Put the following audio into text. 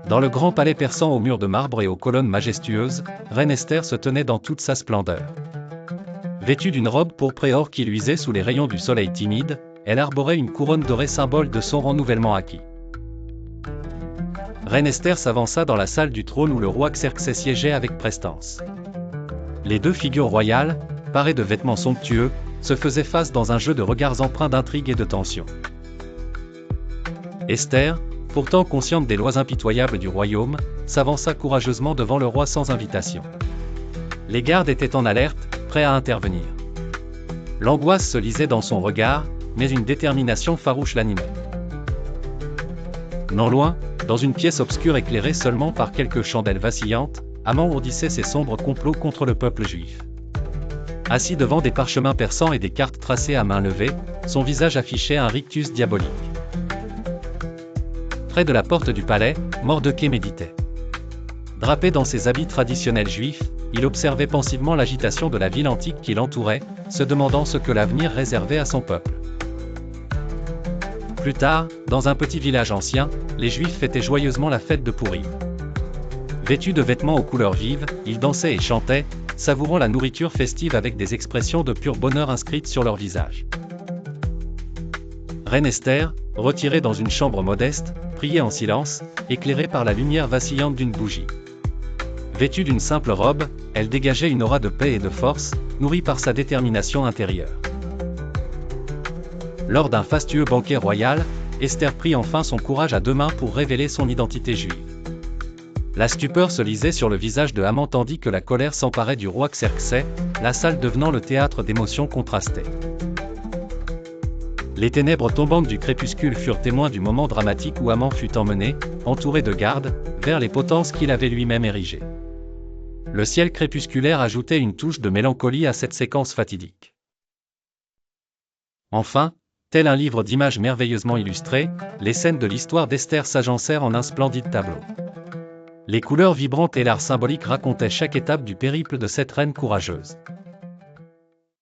Dans le grand palais persan aux murs de marbre et aux colonnes majestueuses, reine Esther se tenait dans toute sa splendeur. Vêtue d'une robe pourpre et or qui luisait sous les rayons du soleil timide, elle arborait une couronne dorée symbole de son rang nouvellement acquis. Reine Esther s'avança dans la salle du trône où le roi Xerxès siégeait avec prestance. Les deux figures royales, parées de vêtements somptueux, se faisaient face dans un jeu de regards empreints d'intrigue et de tension. Esther, pourtant consciente des lois impitoyables du royaume, s'avança courageusement devant le roi sans invitation. Les gardes étaient en alerte, prêts à intervenir. L'angoisse se lisait dans son regard, mais une détermination farouche l'animait. Non loin, dans une pièce obscure éclairée seulement par quelques chandelles vacillantes, Haman ourdissait ses sombres complots contre le peuple juif. Assis devant des parchemins persans et des cartes tracées à main levée, son visage affichait un rictus diabolique. Près de la porte du palais, Mordecai méditait. Drapé dans ses habits traditionnels juifs, il observait pensivement l'agitation de la ville antique qui l'entourait, se demandant ce que l'avenir réservait à son peuple. Plus tard, dans un petit village ancien, les Juifs fêtaient joyeusement la fête de Pourim. Vêtus de vêtements aux couleurs vives, ils dansaient et chantaient, savourant la nourriture festive avec des expressions de pur bonheur inscrites sur leur visage. Reine Esther, retirée dans une chambre modeste, priait en silence, éclairée par la lumière vacillante d'une bougie. Vêtue d'une simple robe, elle dégageait une aura de paix et de force, nourrie par sa détermination intérieure. Lors d'un fastueux banquet royal, Esther prit enfin son courage à deux mains pour révéler son identité juive. La stupeur se lisait sur le visage de Haman tandis que la colère s'emparait du roi Xerxès, la salle devenant le théâtre d'émotions contrastées. Les ténèbres tombantes du crépuscule furent témoins du moment dramatique où Haman fut emmené, entouré de gardes, vers les potences qu'il avait lui-même érigées. Le ciel crépusculaire ajoutait une touche de mélancolie à cette séquence fatidique. Enfin, tel un livre d'images merveilleusement illustré, les scènes de l'histoire d'Esther s'agencèrent en un splendide tableau. Les couleurs vibrantes et l'art symbolique racontaient chaque étape du périple de cette reine courageuse.